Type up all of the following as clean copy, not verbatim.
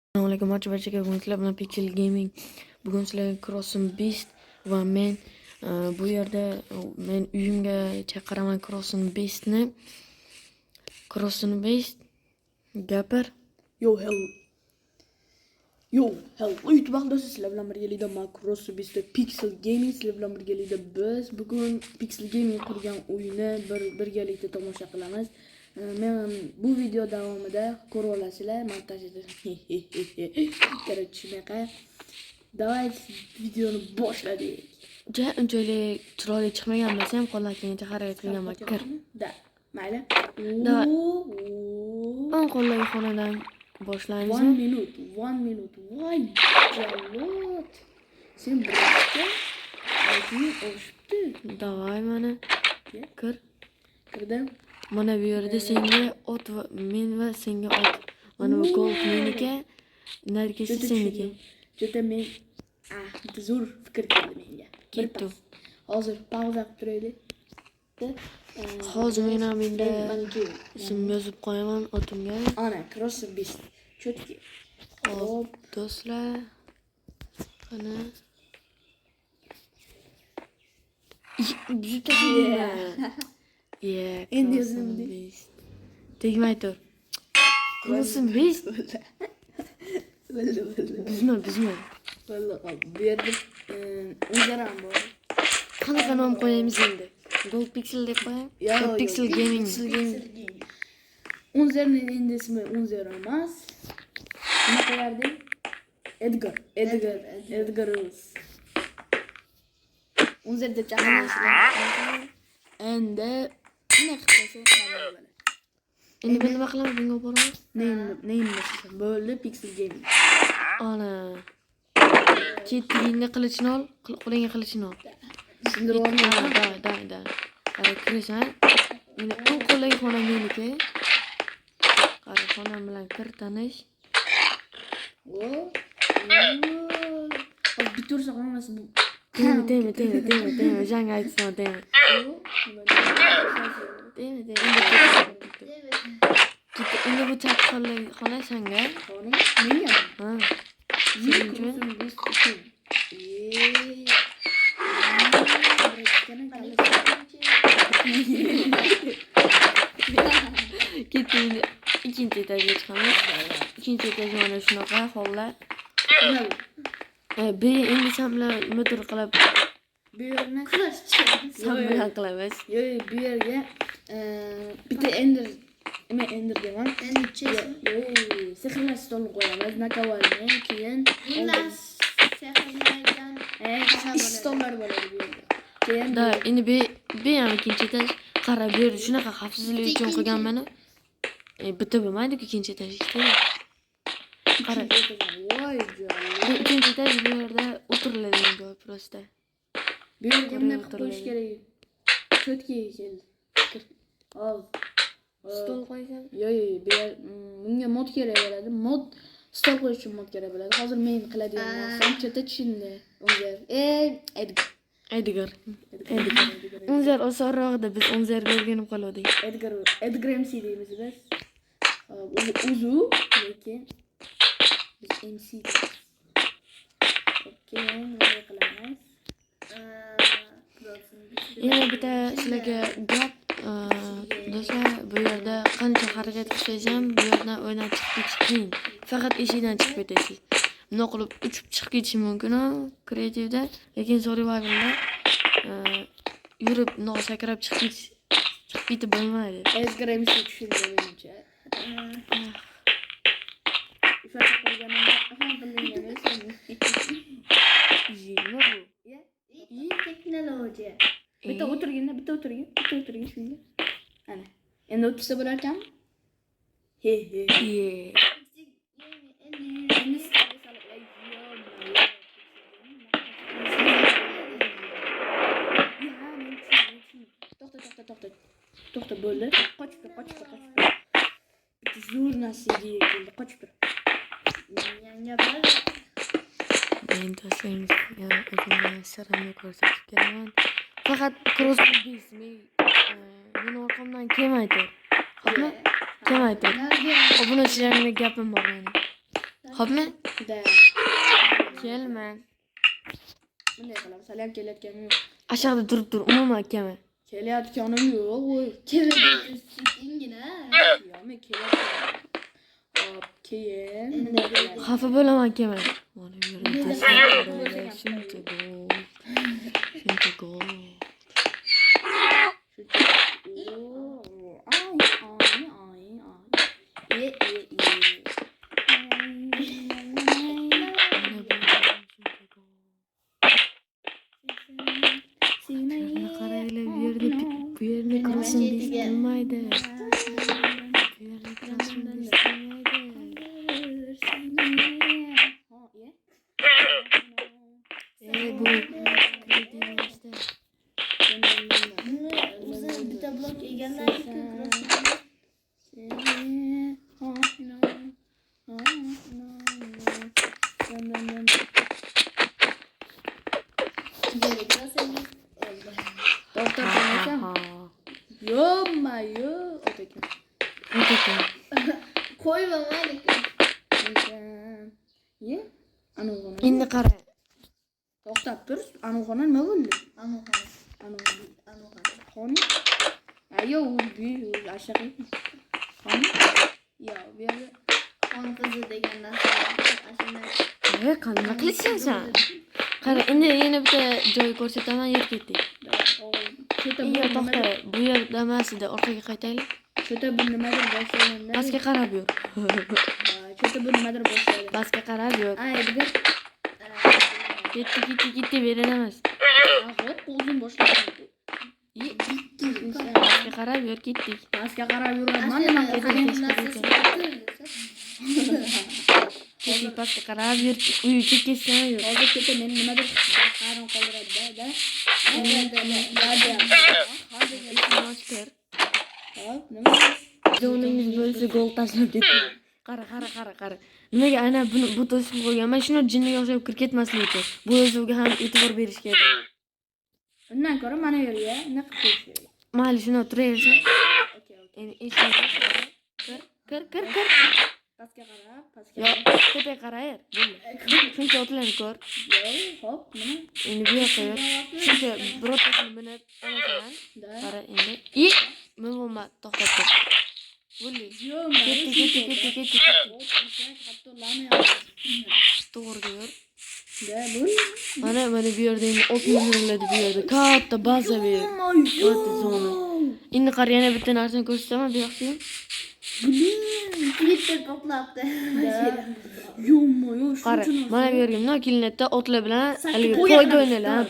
Assalomu alaykum barchaga. Bugun sizlar bilan Pixel Gaming. Bugun sizlarga Crossing Beast va men bu yerda men uyimga chaqiraman Crossing Beastni. Crossing Beast gapir. Yo hello YouTube do'stlar, sizlar bilan birgalikda Crossing Beast Pixel Gaming sizlar bilan birgalikda biz bugun Pixel Gaming qurgan o'yinni birgalikda tomosha qilamiz. Men bu video davomida ko'rib olasizlar, montajda kerak shunaqa. Давайте videoni boshladik. Unchalik chiroyli chiqmagan bo'lsa ham qo'llashgancha harakat qilganman. Kir. Da, mayli. O'n qo'llar xonadan boshlaymiz. 1 minute. Voy, jalot. Sen birinchi aytning o'shibdi. Davay mana. Kir. Kirdim. Mana bu yerda senga ot va men va senga ot. Mana bu gold meniki, nargisi seniki. Juda men zo'r fikr keldi menga. Ketdi. Hozir pauza qilib turaylik. Hozir men ham endi ism yozib qo'yaman otimga. Ana Crossing Beast. Chotki. Hop, do'stlar. Qani. Juda Endi yozildi. Tegmay tur. Crossing Beast. Bizma. Bu yerda o'zgaram bor. Qanaqa nom qo'yamiz endi? Gold Pixel deb qo'yamiz. Pixel Gaming. Unzerning endi ismi Unzer emas. Nima qo'yardik? Edgar. Unzer deb chaqirasizlar. Endi nima qilsa Endi men nima qilamiz? Bunga boramiz. Neymi bo'ldi Pixel Gaming. Ana. Kettingda qilichni ol, qo'lingga qilichni ol. Sindirib olmayman. Da. Qara kirasan. Meni o'n qo'llar xona meniki. Qara xonam bilan kir tanish. Bitursa qolmasin bu. Tema. Jang aytsin, tema. Endi bu chat xona sanga. Menga. Ha. Ketdik. Ikkinchi etajga chiqamiz. Ikkinchi etaj mana shunaqa hollar. Endi sen bilan mudir qilib Bu yerni sen bilan qilamiz. Bu yerga bitta ender deman. Sehrlash stolni qo'yamiz. Nakovalni, keyin sehrlaygan stollar bo'ladi bu yerda. Keyin Endi bu ham ikkinchi etaj. Qara bu yerda shunaqa xavfsizlik uchun qilgan mana. Bitta bo'lmaydi-ku ikkinchi etaj ikkita. Qara. Voy Bu ikkinchi etaj bu yerda o'tiriladigan joy prosta. Bu yerga nima qilib qo'yish kerak? Chotkiga keldi. Hop. Stol qo'ysam? Yo'q, bunga mod kerak bo'ladi. Mod stol qo'yish uchun mod kerak bo'ladi. Hozir men qiladigan narsam chota tushindi. Edgar. Unzer osonroqda biz unzer berganib qoldik. Edgar MC deymiz biz. Uzu lekin biz MC deymiz. Okey, nima qilamiz? Yana bitta sizlarga gap do'stlar, bu yerda qancha harakat qilsangiz ham bu yerdan o'ynab chiqib ketish qiyin. Faqat eshikdan chiqib ketasiz. Buni qilib uchib chiqib ketish mumkin kreativda, lekin survivalda yurib sakrab chiqib ketib bo'lmaydi. Edgar MC tushindi menimcha. Ifade qilganimda ham bilmagan Nima bu? Texnologiya. Bitta o'tirgin shunga. Ana. Endi o'tirsa bo'lar ekanmi? He. To'xta bo'ldi. Qochib tur. Bitta zo'r narsaga keldi. Qochib tur. Yanga bor. Men do'stlarimga o'zimga sirimni ko'rsatib beraman. Faqat Crossing Beast men orqamdan kelmaydi. Xo'pmi? Kelmaydi. Obunachilarga gapim bor meni. Xo'pmi? Da. Kelma. Bunday qilamiz. Hali ham kelayotganim yo'q. Aşağıda durup dur. Umuman akama. Kelayotganim yo'q. Voy. Kelayotgingina. Yo'q, men kelayotganim. Hop, keyin. Xafa bo'laman akama. Mana bu yerda tashlab shuncha gol. Shuncha gol. Mana qaranglar bu yerda crossing istilmaydi. Bu yerda crossing istilmaydi. Bu kreditlaştı. O'zi bitta blok egallarniki Doktor tanısam. Yo. Otakan. Otakan. qo'yma mayli. Ye? Anug'ona. Endi qara. To'xtab tur. Anug'ona nima bo'ldi? Anug'ona. Qoni? Ayo, u ashaqa. Qoni? Yo, bu yerda Qon qizi degan narsa. Voy, qanaqa qilasan sen? Qara, endi yana bitta joy ko'rsataman, yer ketdik. Cheta Iyo, to'xta. Bu yerda emas edi, orqaga qaytaylik. Cheta bu nimadir boshlaganda. Pastga qarab yur. Cheta bu nimadir boshladi. Pastga qarab yur. Ay, bu Ketdi, beren emas. hop, o'zim boshladim. Pastga qarab yur, ketdik. Pastga qarab yuraman, nima qildim? Ketdik, pastga qarab yur. Uy chekkasidan yur. Hozir cheta men nimadir hayron qoldiradi-da. Oskar. Hop, nima? Zoningiz bo'lsa gol tashlab ketdi. Qara. Nimaga ana bu to'sib qo'yganman? Shuni jinniga o'xshab kirib ketmasligi uchun. Bu o'ziga ham e'tibor berish kerak. Undan ko'ra mana yerga nima qilib qo'yish kerak? Mayli, shuni turaversin. Okey. Endi eshikni kir. Pastga qarab. Yo'q, tepaga qarayır. Shuncha otlarni ko'r. Hop, nima? Endi bu yoqqa yur. Shuncha birortasini minib olasan. Qara endi. Bo'lma, to'xtab tur. Bo'ldi. Ketdi. To'g'riga yur. Mana bu yerda endi ot yuziladi bu yerda. Katta bazaviy. Katta zona. Endi qara yana bitta narsani ko'rsataman, bu yoqqa. Twitter to'plabdi. Yo'qmi, Qara, mana bu yerga nima kelinadi? Otlar bilan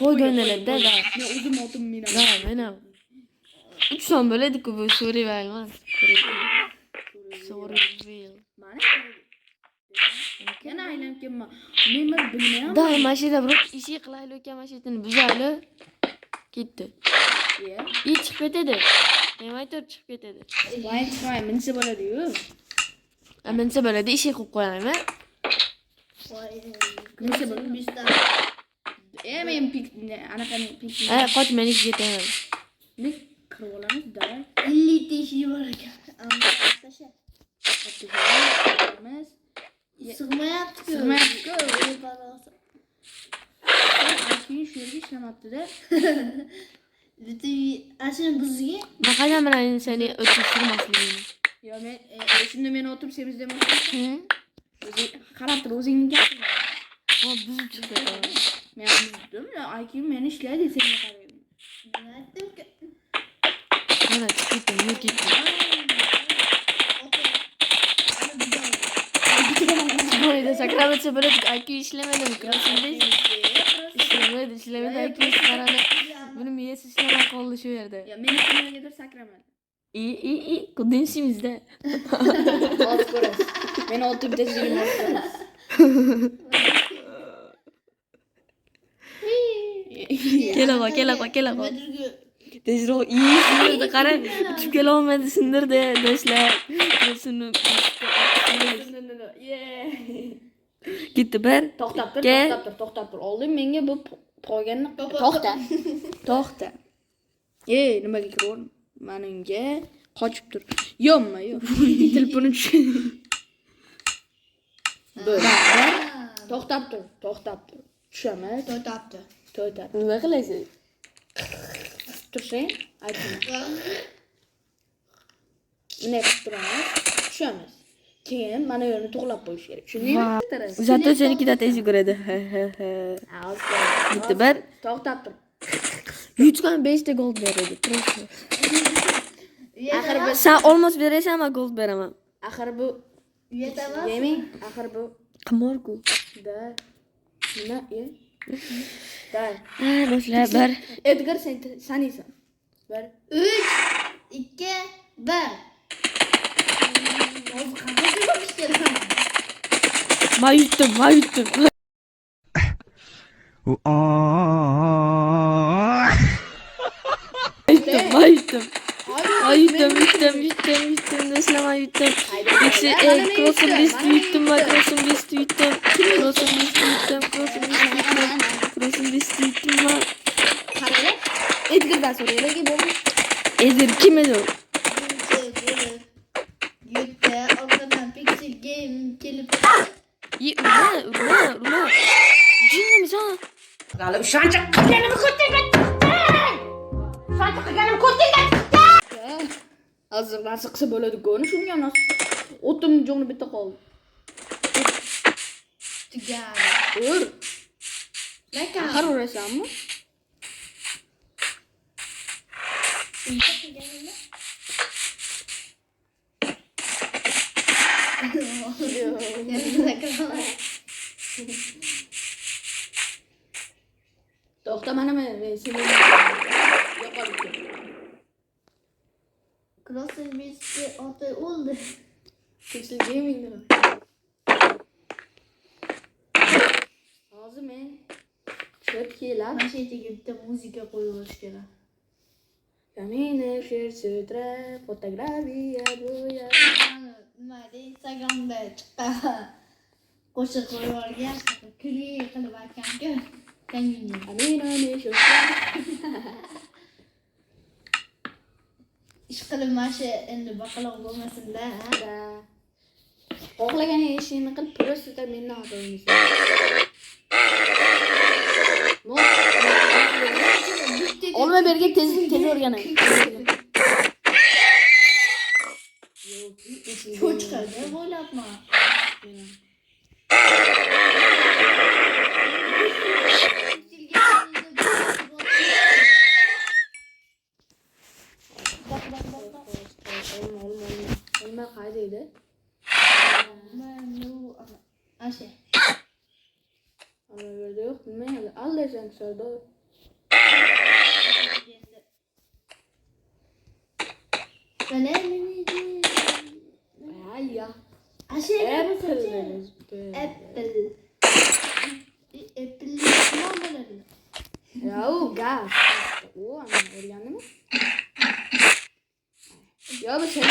poyga o'ynaladida. Men o'zim otim minaman. Mana 3 son bo'ladi-ku bu survival emas. Survival. Mana yana aylanib kelma. Men bilmayman. Da, mashina bir ishi qilaylik ekan mashinani buzali. Ketdi. Chiqib ketadi. Demay tur chiqib ketadi. Voy, chiqmay, minsa bo'ladi-yu. Minsa bo'ladi, ishi qo'yib qo'yaymi? Minsa bo'ladi. Men anaqani pik. Qoch, men ishga ketaman. Men kirib olamiz-da. 50 teshik bor ekan. Tasha. Sig'mayapti-ku. Keyin shu yerga ishlamabdi-da. Ashuni bizga Naqadar bilan seni o'tkaztirmasligini. Yo, men shunda men o'tirib semiz demoqchiman. Qarab tur, o'zingni gaping. Buzib chiqdi. Men buzdim, aykim meni ishlaydi, senga qarayman. aytdim-ku. Mana chiqdi, yur ketdi. Bo'ldi, sakramatsa bo'ladi, ayki ishlamadimi? Krasindek. Ishlamadi, ayki qaradi. Buni miyasi ishlamay qoldi shu yerda. Yo, men kimlargadir sakraman. Kudinsimizda. Hozir ko'rasiz. Men o'tib tezligini ko'rasiz. Kela. Tezroq sindirdi, qara. Uchib kela olmadi, sindirdi, do'stlar. Shuni ketdi bir. To'xtab tur. Oldin menga bu qolganni to'xta. Nimaga kiraver? Menga qochib tur. Yo'qmi, yo'q. Telefonni tushir. Bir. Ha, To'xtab tur. Tushamiz. to'tapti. To'xtab. Nima qilaysiz? Tursang, aytaman. Bunday qilib turamiz. Tushamiz. Keyin mana bu yerni to'g'lab qo'yish kerak. Tushundingmi? Zato senikida tez yuguradi. Bitta bir. To'xtab tur. Yutgan 5 ta gol beradi. Просто. Axir biz Sen olmos berasanmi, gol beraman. axir bu Uyataman. gaming, axir bu Qimor-ku. da nima e? Da. Ha, boshla bir. Edgar sen saniysan. Bir. 3, 2, 1. Hozir qanday ko'rish kerak? Ma yutdim. Yutdim. Do'stlar, yutdim. Ikisi cross'um listi yutdim. Qarang. Edgardan so'raylik bo'ldi. Edir kim edi? Yutdi. Orqadan Pixel Game kelib. Urma. Jinnimisan? Hali ishonchi qilganimni ko'rdingmi? Ishonchi qilganimni ko'rdingmi? Hozir narsa qilsa bo'ladi-ku. Shunga nas. O'tim jo'g'ni bitta qoldi. Tugadi. Ur. Lekin Axir urasanmi? To'xta, mana men seni yo'qolib ketdim. Crossing Beast'te ota oldu. Pixel Gaming dedim. Hozir men tushib kelib, Mashinaga bitta muzika qo'yish kerak. Kamina Shersutra fotografiya bo'ya. Nima deydi, Instagramda chiqqan qo'shiq qo'yib yuborgan, kulgi qilib aytganku. Kamina. Kamina Shersutra. Ish qilib mashi endi baqaloq bo'lmasinda, ha? Xohlagan ishingni qil, просто menni xatoyimsan. Olma berga tez o'rganay. Cho'chqa deb o'ylabman. Olma qaydaydi? Ashe. Ana yerda yo'q, nima edi? Allaysan Sardor. Ayya. Ashe. Apple. Apple. Apple nima bo'ladi? Ya u gaz. O ana o'rgandimi? Ya bu sen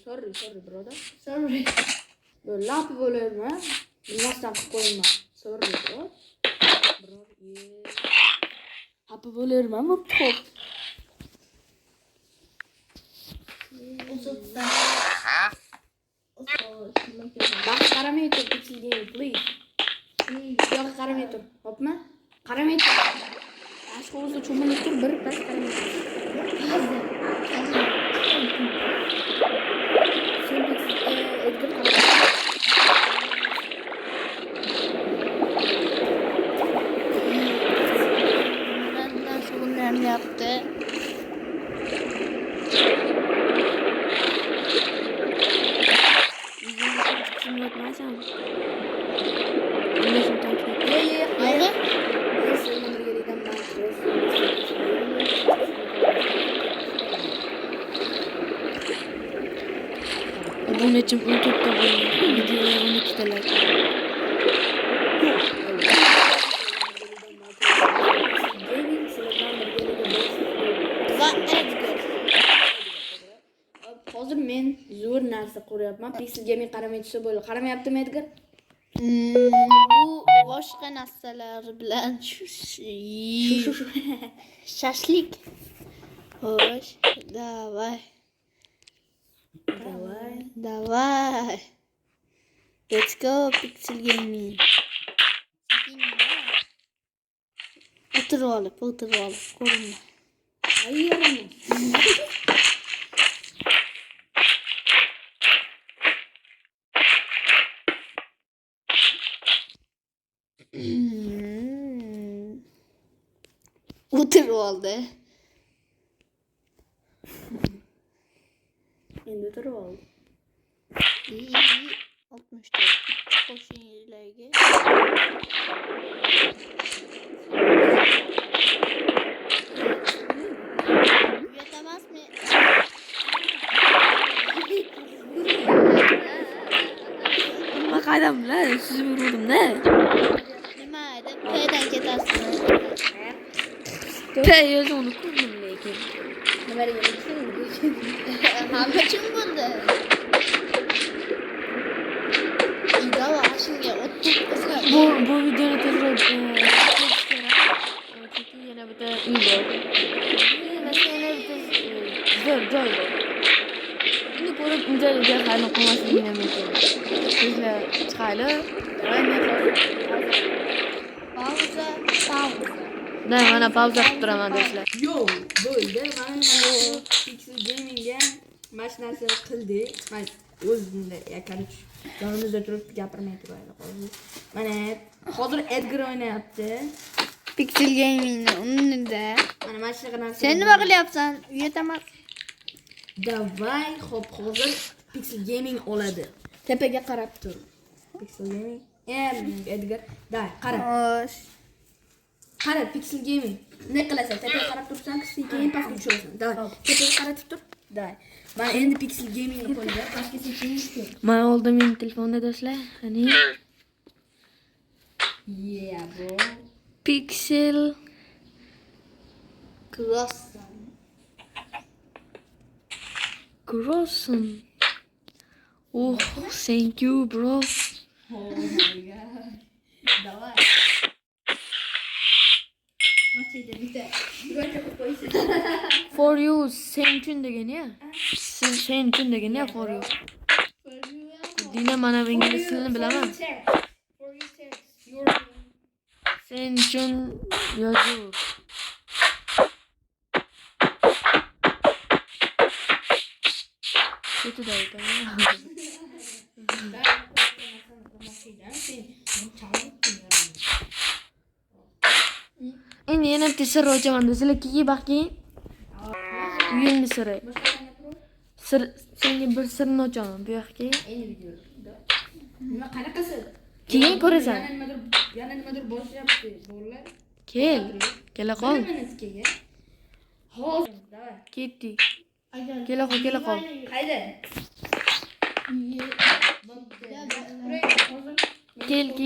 sorry brother. Sorry. Bu lap bo'larmi? Bilmasdan qilib qo'yma. Sorry bro. Bro, Xafa bo'larmi? Bo'pti xo'p. Uzatda. Bak qaramay tur, Pixel Game, please. Yo'q, qaramay tur. Xo'pmi? Qaramay tur. Tashqi o'zida cho'milib tur, bir pas qaramay tur. Sen Edgar qaramay. Nasıl bunlar yaptı? Kim o'tmasam? Nima takip et. Hayır. Abunachim 14 ta bo'ldi. Videolar 12 ta like. Va Edgar. Hozir men zo'r narsa ko'ryapman. Pixel Gaming qaramay tursa bo'ldi. Qaramayaptimi Edgar? Bu boshqa narsalar bilan shashlik. Xo'sh, davay. Let's go Pixel Gaming. Oturib olib, ko'rinma. Ayyaram. Oturib oldi. Endi turib oldi. İyi. 64. Qo'shinglarga. Uyatamasmi? Nima qadamlar suzib yuruvdim-da. Nima deb to'ydan ketasizmi? To'y o'zimni ko'rdim lekin. Nimaga kelibsen? Hamma kim bo'ldi? Idova ashunga o'tib Bu videoni tezroq ko'rish kerak. Chunki yana bitta uy bor. Yana zo'r joy bor. Uni ko'rib unchalik hayron qolmasligim ham mumkin. Tezlar chiqaylik. pauza. Da, mana pauza qilib turaman do'stlar. Yo, bo'ldi. Mana Pixel Gamingga mashinasini qildik. Mana o'zimda yakarish. Yonimizda turib gapirmay turaylik hozir. Mana hozir Edgar o'ynayapti. Pixel Gamingni unida. Mana mashina narsa. Sen nima qilyapsan? Uyatamas. Davay, xo'p, hozir Pixel Gaming oladi. Tepaga qarab tur. Pixel Gaming. Edgar, da, qara. Xo'sh. Qara, Pixel Gaming. Ne qilasan? Tepaga qarab tursan, keyin pastga tushasan. Da, tepaga qaratib tur. Da. Mana endi Pixel Gaming qo'lida pastga sekin tur. Mana oldim men telefonda do'stlar. Qani Yeah, bro. Pixel Crossing. Oh, thank you, bro. Oh my god. Давай. Masjidda bitta go'shak qo'ysin. For you, sen uchun degan-ya. Sen uchun degan-ya, for you. Dina mana ingliz tilini bilaman. Sen uchun yozuv. Ketida aytaman. Endi yana bitta sir ochaman do'stlar. Keyin bakking. Uyimni siri. Senga bir sirni ochaman. Bu yoqqa. Nima qanaqasi? Keyin ko'rasan. Yana nimadir boshyapti, bolalar. Kela qol. Hozir, davay. Ketdik. Kela qol. Qayda? Keyin.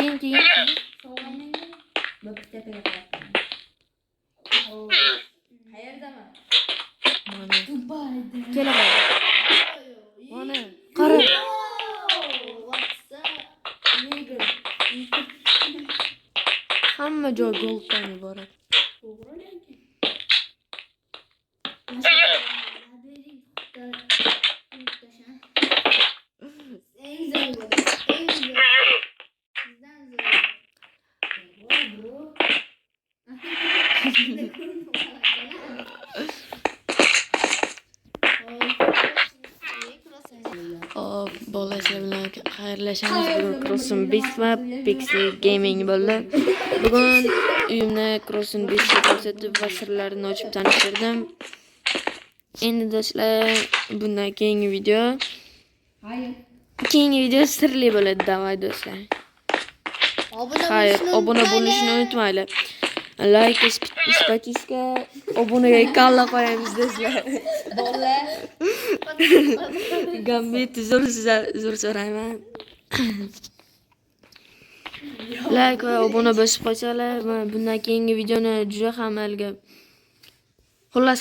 Bak tepaga qarab. Qayerdaman? Mana. Kela qol. Mana. Qara. Hamma joy golddan iborat. Bolalar bilan xayrlashamiz. Bugun Crossing Beast va Pixel Gaming bo'ldi. Bugun uyimni Crossing Beastga ko'rsatib va sirlarini ochib tanishtirdim. Endi do'stlar, bundan keyingi video sirli bo'ladi, davay do'stlar. Xayr, obuna bo'lishni unutmanglar. Like, подписка, obunaga kalla qo'yamiz do'stlar. Bolalar. Gambit zo'r so'rayman. Like va obuna bosib qo'ysanglar, bundan keyingi videoni juda ham xullas